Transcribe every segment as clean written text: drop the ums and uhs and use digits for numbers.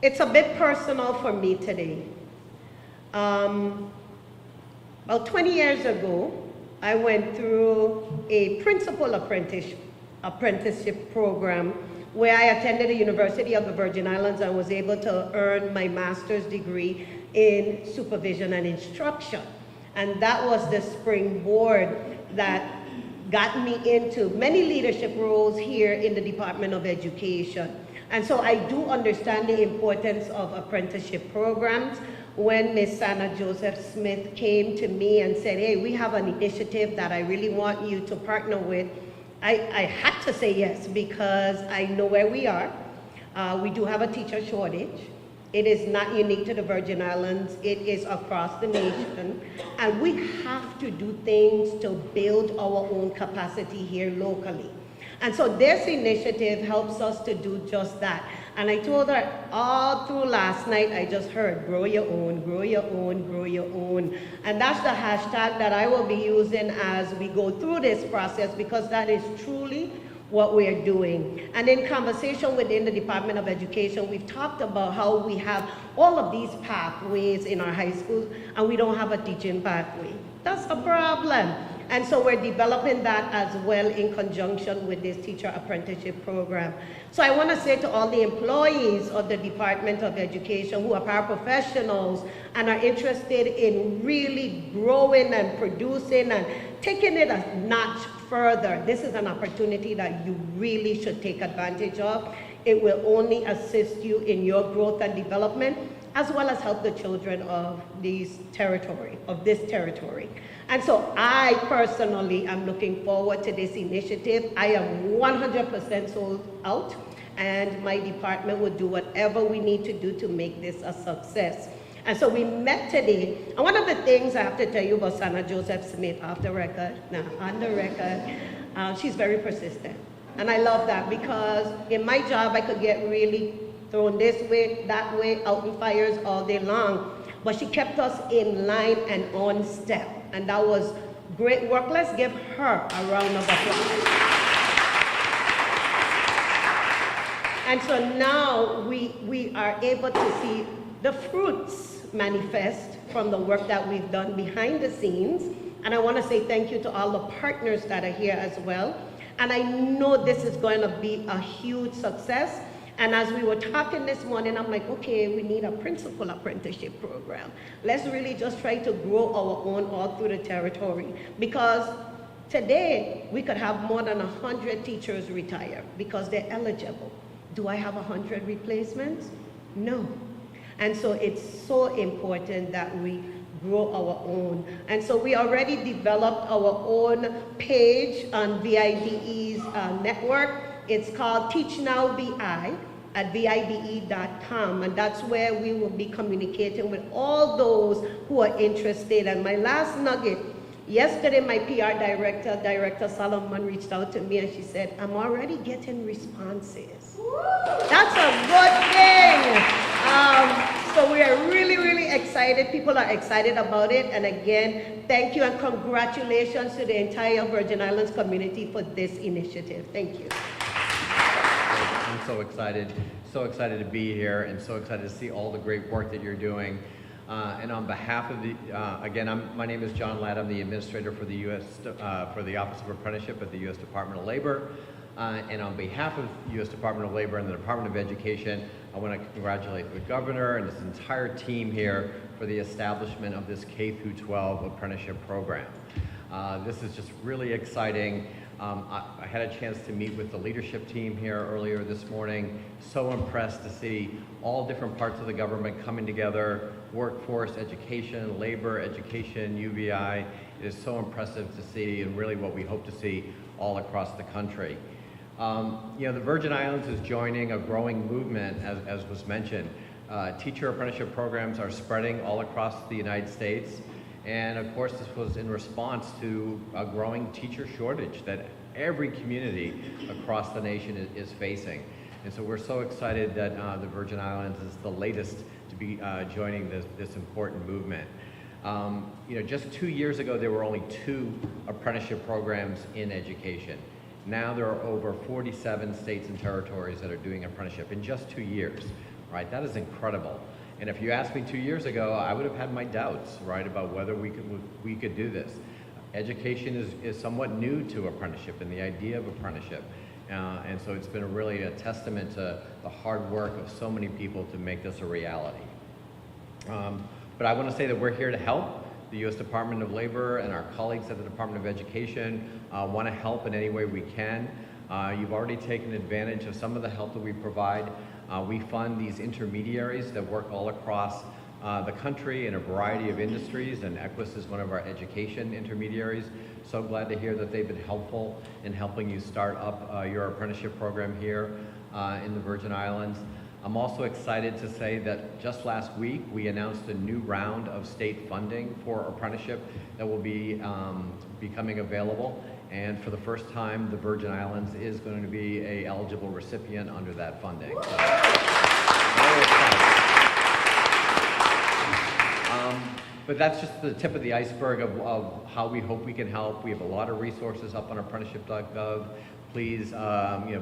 It's a bit personal for me today. About 20 years ago, I went through a principal apprenticeship program where I attended the University of the Virgin Islands and was able to earn my master's degree in supervision and instruction. And that was the springboard that got me into many leadership roles here in the Department of Education. And so I do understand the importance of apprenticeship programs. When Ms. Sana Joseph-Smith came to me and said, hey, we have an initiative that I really want you to partner with, I had to say yes, because I know where we are. We do have a teacher shortage. It is not unique to the Virgin Islands. It is across the nation. And we have to do things to build our own capacity here locally. And so this initiative helps us to do just that. And I told her all through last night, I just heard, grow your own, grow your own, grow your own. And that's the hashtag that I will be using as we go through this process, because that is truly what we're doing. And in conversation within the Department of Education, we've talked about how we have all of these pathways in our high schools, and we don't have a teaching pathway. That's a problem. And so we're developing that as well in conjunction with this teacher apprenticeship program. So I want to say to all the employees of the Department of Education who are paraprofessionals and are interested in really growing and producing and taking it a notch further, this is an opportunity that you really should take advantage of. It will only assist you in your growth and development, as well as help the children of this territory. And so I personally am looking forward to this initiative. I am 100% sold out, and my department will do whatever we need to do to make this a success. And so we met today, and one of the things I have to tell you about Sana Joseph-Smith on the record, she's very persistent. And I love that, because in my job I could get really thrown this way, that way, out in fires all day long. But she kept us in line and on step. And that was great work. Let's give her a round of applause. And so now we are able to see the fruits manifest from the work that we've done behind the scenes. And I want to say thank you to all the partners that are here as well. And I know this is going to be a huge success. And as we were talking this morning, I'm like, okay, we need a principal apprenticeship program. Let's really just try to grow our own all through the territory. Because today, we could have more than 100 teachers retire because they're eligible. Do I have 100 replacements? No. And so it's so important that we grow our own. And so we already developed our own page on VIDE's network. It's called Teach Now VI at VIDE.com, and that's where we will be communicating with all those who are interested. And my last nugget, yesterday my PR director, Director Solomon, reached out to me and she said, I'm already getting responses. That's a good thing. So we are really, really excited. People are excited about it. And again, thank you and congratulations to the entire Virgin Islands community for this initiative. Thank you. I'm so excited to be here, and so excited to see all the great work that you're doing. And on behalf of the, my name is John Ladd. I'm the administrator for the for the Office of Apprenticeship at the U.S. Department of Labor. And on behalf of the U.S. Department of Labor and the Department of Education, I want to congratulate the governor and his entire team here for the establishment of this K-12 apprenticeship program. This is just really exciting. I had a chance to meet with the leadership team here earlier this morning. So impressed to see all different parts of the government coming together, workforce, education, labor, education, UBI. It is so impressive to see, and really what we hope to see all across the country. The Virgin Islands is joining a growing movement, as was mentioned. Teacher apprenticeship programs are spreading all across the United States. And of course, this was in response to a growing teacher shortage that every community across the nation is facing. And so we're so excited that the Virgin Islands is the latest to be joining this important movement. Just 2 years ago, there were only 2 apprenticeship programs in education. Now there are over 47 states and territories that are doing apprenticeship in just 2 years. right? That is incredible. And if you asked me 2 years ago, I would have had my doubts, right, about whether we could do this. Education is somewhat new to apprenticeship and the idea of apprenticeship. And so it's been really a testament to the hard work of so many people to make this a reality. But I want to say that we're here to help. The U.S. Department of Labor and our colleagues at the Department of Education want to help in any way we can. You've already taken advantage of some of the help that we provide. We fund these intermediaries that work all across the country in a variety of industries, and Equus is one of our education intermediaries. So glad to hear that they've been helpful in helping you start up your apprenticeship program here in the Virgin Islands. I'm also excited to say that just last week we announced a new round of state funding for apprenticeship that will be becoming available. And for the first time, the Virgin Islands is going to be an eligible recipient under that funding. So, very excited. But that's just the tip of the iceberg of how we hope we can help. We have a lot of resources up on apprenticeship.gov. Please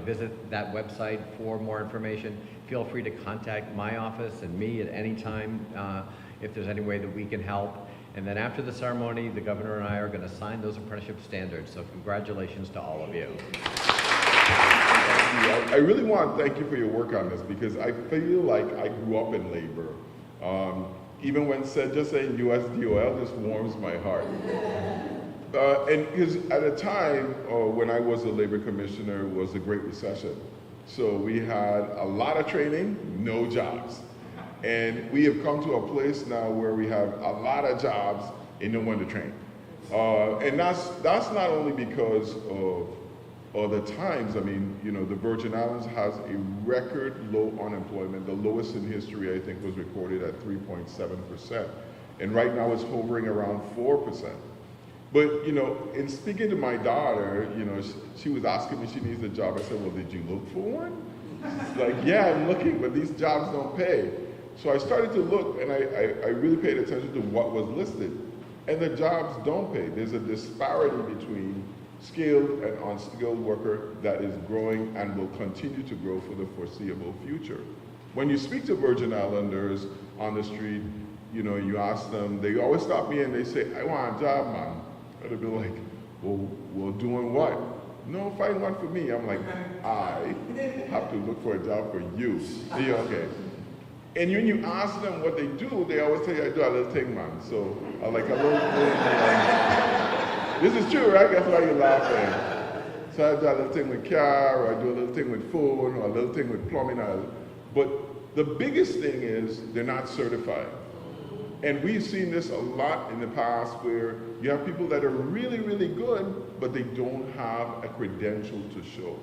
visit that website for more information. Feel free to contact my office and me at any time if there's any way that we can help. And then after the ceremony, the governor and I are going to sign those apprenticeship standards. So congratulations to all of you. I really want to thank you for your work on this, because I feel like I grew up in labor. Even when just saying USDOL just warms my heart. And because at a time when I was a labor commissioner was the Great Recession. So we had a lot of training, no jobs. And we have come to a place now where we have a lot of jobs and no one to train. And that's not only because of the times. I mean, the Virgin Islands has a record low unemployment. The lowest in history, I think, was recorded at 3.7%. And right now it's hovering around 4%. But, in speaking to my daughter, she was asking me if she needs a job. I said, well, did you look for one? She's like, yeah, I'm looking, but these jobs don't pay. So I started to look, and I really paid attention to what was listed. And the jobs don't pay. There's a disparity between skilled and unskilled worker that is growing and will continue to grow for the foreseeable future. When you speak to Virgin Islanders on the street, you ask them, they always stop me and they say, I want a job, man. And they'll be like, well, doing what? No, find one for me. I'm like, I have to look for a job for you. Yeah, okay. And when you ask them what they do, they always tell you, I do a little thing, man. So, like a little thing. This is true, right? That's why you're laughing. So I do a little thing with car, or I do a little thing with phone, or a little thing with plumbing. But the biggest thing is they're not certified. And we've seen this a lot in the past where you have people that are really, really good, but they don't have a credential to show.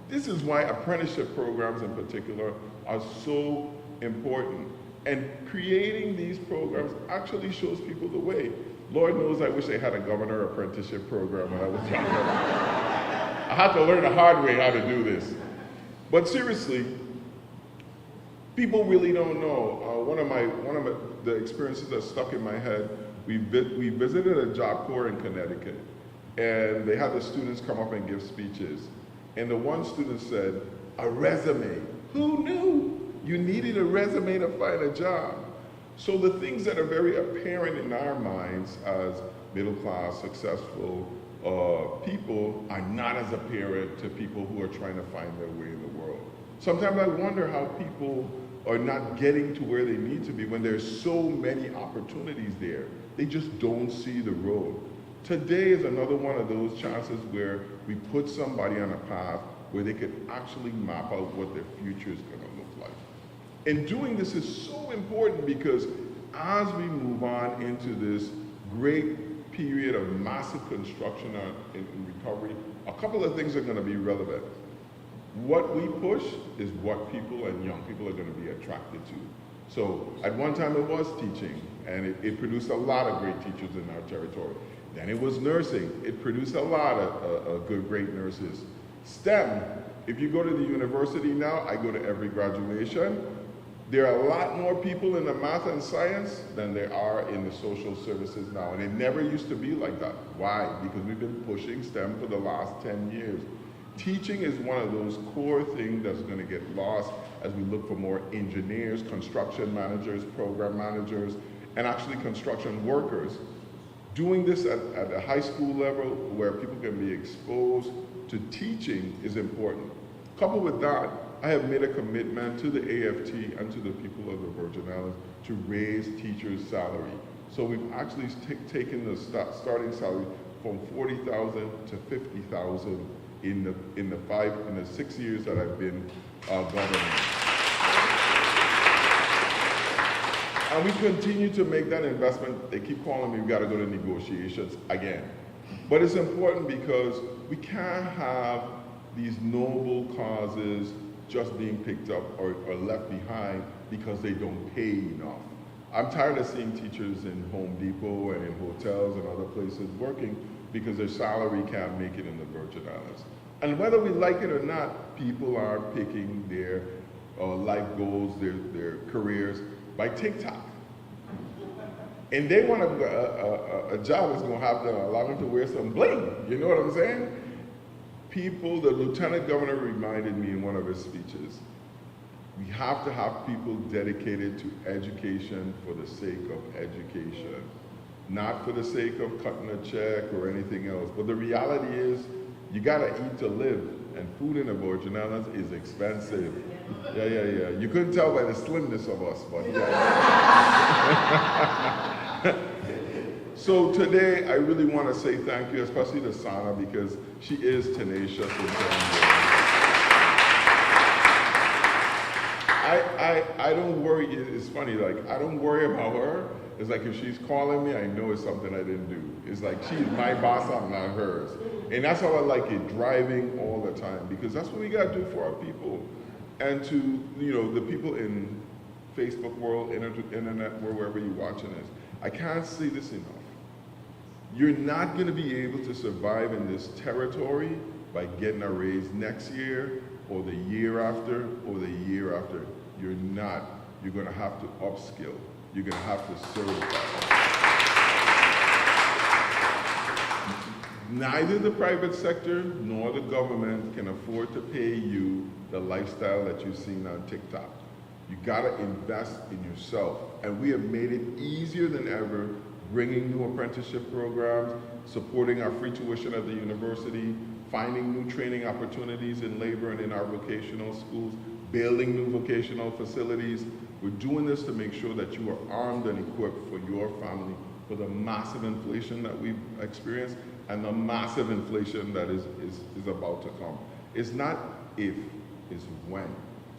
This is why apprenticeship programs in particular are so important. And creating these programs actually shows people the way. Lord knows I wish I had a governor apprenticeship program when I was younger. I had to learn the hard way how to do this. But seriously, people really don't know. One of the experiences that stuck in my head, we visited a Job Corps in Connecticut, and they had the students come up and give speeches. And the one student said, a resume. Who knew you needed a resume to find a job? So the things that are very apparent in our minds as middle-class, successful people are not as apparent to people who are trying to find their way in the world. Sometimes I wonder how people are not getting to where they need to be when there's so many opportunities there. They just don't see the road. Today is another one of those chances where we put somebody on a path where they could actually map out what their future is going to look like. And doing this is so important because as we move on into this great period of massive construction and recovery, a couple of things are going to be relevant. What we push is what people and young people are going to be attracted to. So at one time it was teaching, and it produced a lot of great teachers in our territory. Then it was nursing. It produced a lot of great nurses. STEM, if you go to the university now, I go to every graduation. There are a lot more people in the math and science than there are in the social services now. And it never used to be like that. Why? Because we've been pushing STEM for the last 10 years. Teaching is one of those core things that's going to get lost as we look for more engineers, construction managers, program managers, and actually construction workers. Doing this at a high school level where people can be exposed to teaching is important. Coupled with that, I have made a commitment to the AFT and to the people of the Virgin Islands to raise teachers' salary. So we've actually taken the starting salary from $40,000 to $50,000 in the 6 years that I've been governor. And we continue to make that investment. They keep calling me, we gotta go to negotiations again. But it's important because we can't have these noble causes just being picked up or left behind because they don't pay enough. I'm tired of seeing teachers in Home Depot and in hotels and other places working because their salary can't make it in the Virgin Islands. And whether we like it or not, people are picking their life goals, their careers by TikTok. And they want a job that's gonna have to allow them to wear some bling, you know what I'm saying? People, the Lieutenant Governor reminded me in one of his speeches, we have to have people dedicated to education for the sake of education, not for the sake of cutting a check or anything else. But the reality is, you gotta eat to live, and food in the Virgin Islands is expensive. Yeah. You couldn't tell by the slimness of us, but yeah. So today, I really want to say thank you, especially to Sana, because she is tenacious in terms of. I don't worry, it's funny, like, I don't worry about her. It's like if she's calling me, I know it's something I didn't do. It's like she's my boss, I'm not hers. And that's how I like it, driving all the time, because that's what we gotta do for our people. And to, the people in Facebook world, internet world, wherever you're watching this, I can't say this enough. You're not gonna be able to survive in this territory by getting a raise next year, or the year after, or the year after. You're not. You're gonna have to upskill. You're gonna have to certify. Neither the private sector nor the government can afford to pay you the lifestyle that you've seen on TikTok. You gotta invest in yourself. And we have made it easier than ever, bringing new apprenticeship programs, supporting our free tuition at the university, finding new training opportunities in labor and in our vocational schools, building new vocational facilities. We're doing this to make sure that you are armed and equipped for your family for the massive inflation that we've experienced and the massive inflation that is about to come. It's not if, it's when.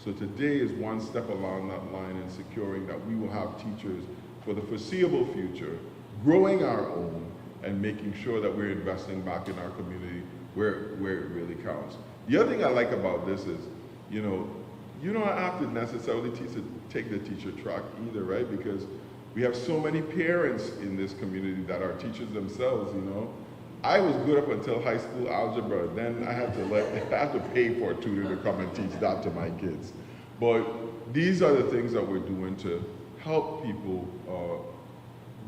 So today is one step along that line in securing that we will have teachers for the foreseeable future, growing our own and making sure that we're investing back in our community where it really counts. The other thing I like about this is, you don't have to necessarily take the teacher track either, right? Because we have so many parents in this community that are teachers themselves, I was good up until high school algebra. Then I had to pay for a tutor to come and teach that to my kids. But these are the things that we're doing to help people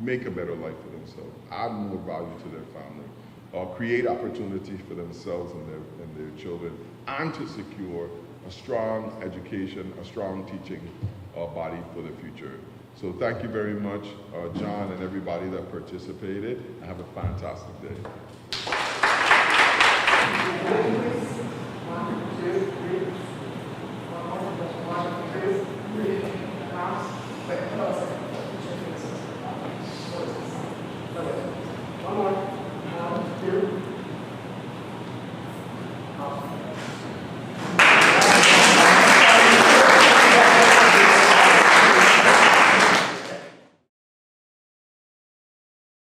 make a better life for themselves, add more value to their family, create opportunities for themselves and their children, and to secure a strong education, a strong teaching body for the future. So thank you very much, John and everybody that participated. Have a fantastic day. 1, 2, 3. 1, 2, 3. Wait, hold on a second. One more. 1, 2.